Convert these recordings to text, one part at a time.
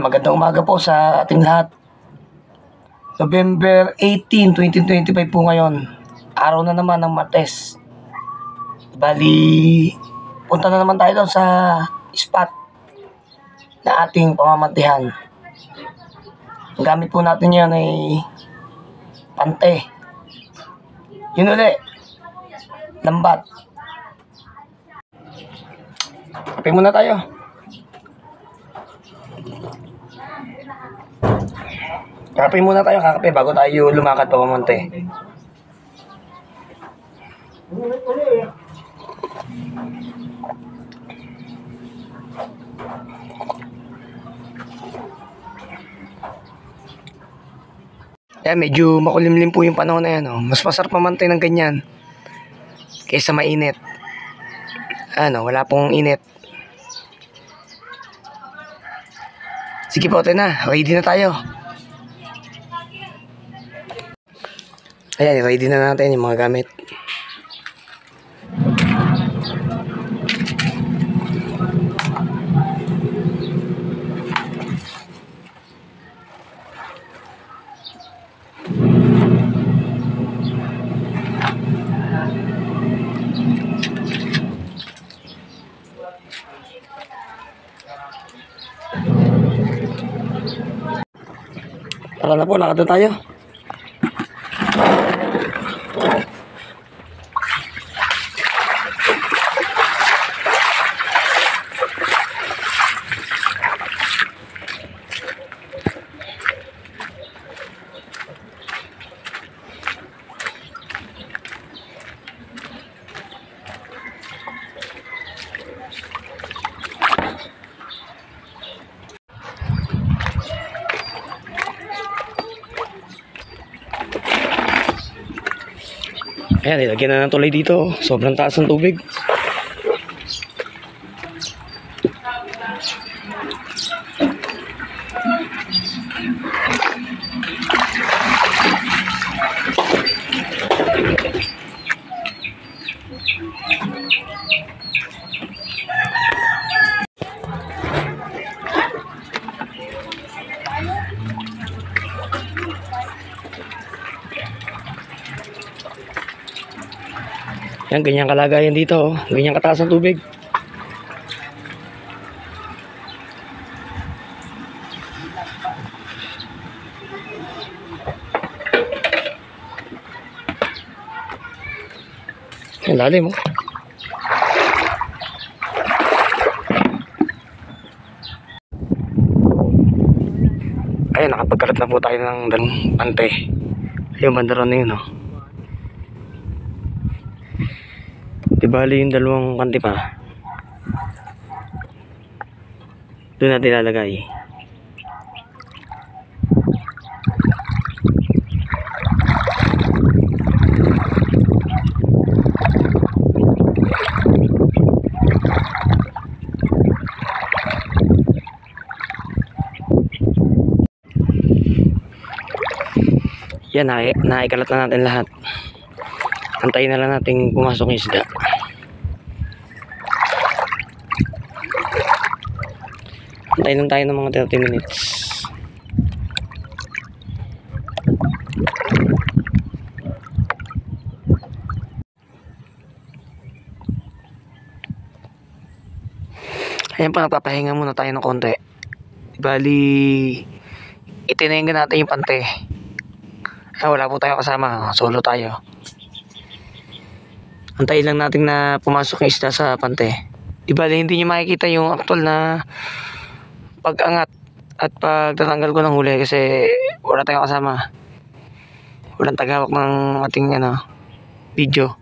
Magandang umaga po sa ating lahat. November 18, 2025 po ngayon. Araw na naman ng Martes. Bali, punta na naman tayo doon sa spot na ating pamamantihan. Ang gamit po natin yan ay pante. Yun uli, lambat. Kape muna tayo. Kakape muna tayo, kakape bago tayo lumakad pa pamunti. Yan, medyo makulimlim po yung panahon na yan. Mas masarap mamantay ng ganyan kaysa mainit. Wala pong init. Sige po, tayo na. Ready na tayo. Ayan, ready na natin yung mga gamit. Tara na po, lakad na tayo. Ayan, ilagyan na ng tulay dito. Sobrang taas ng tubig. Yan, ganyan kalagayan dito. Ganyan kataas ang tubig. Yan, lalim Ayan, nakapagkarat na po tayo ng pante. Ayun, bandaron na yun, Di bali yung dalawang pante pa. Doon natin ilalagay. Yan, naikalat na natin lahat. Antayin na lang natin pumasok yung isda. Antayin lang tayo ng mga 30 minutes. Ayan pa, nagpapahinga muna tayo ng konti. Bali, itinayin natin yung pante. Wala po tayo kasama, solo tayo. Antayin lang natin na pumasok yung isda sa pante. Di bali, hindi nyo makikita yung actual na pag-angat at pagtatanggal ko ng huli kasi wala tayong kasama. Walang tagahawak ng ating video.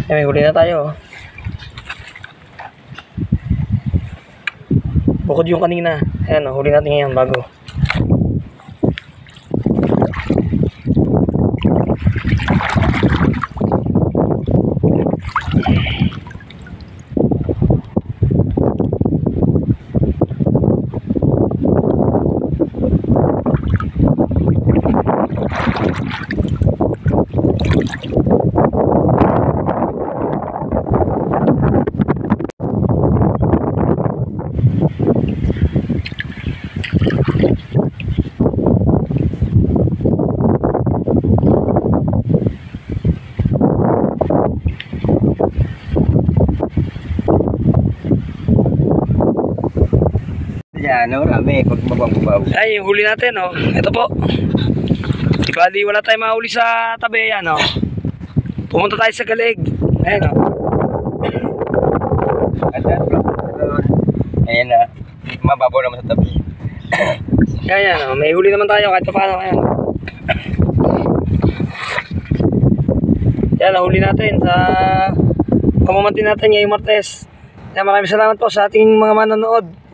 May huli na tayo. Bukod yung kanina. Ayan, huli natin ngayon bago. Ano, rami, pag mababaw. Ay, yung huli natin, oh. Ito po. Di ba, di wala tayong mahuli sa tabi, yan, oh. Pumunta tayo sa Galig. Ayan, oh. Ayan na, mababaw naman sa tabi. Ayan, oh. May huli naman tayo kahit paano. Ayan. Yan, nahuli natin sa pamamantin natin ngayong Martes. Yan, maraming salamat po sa ating mga manonood.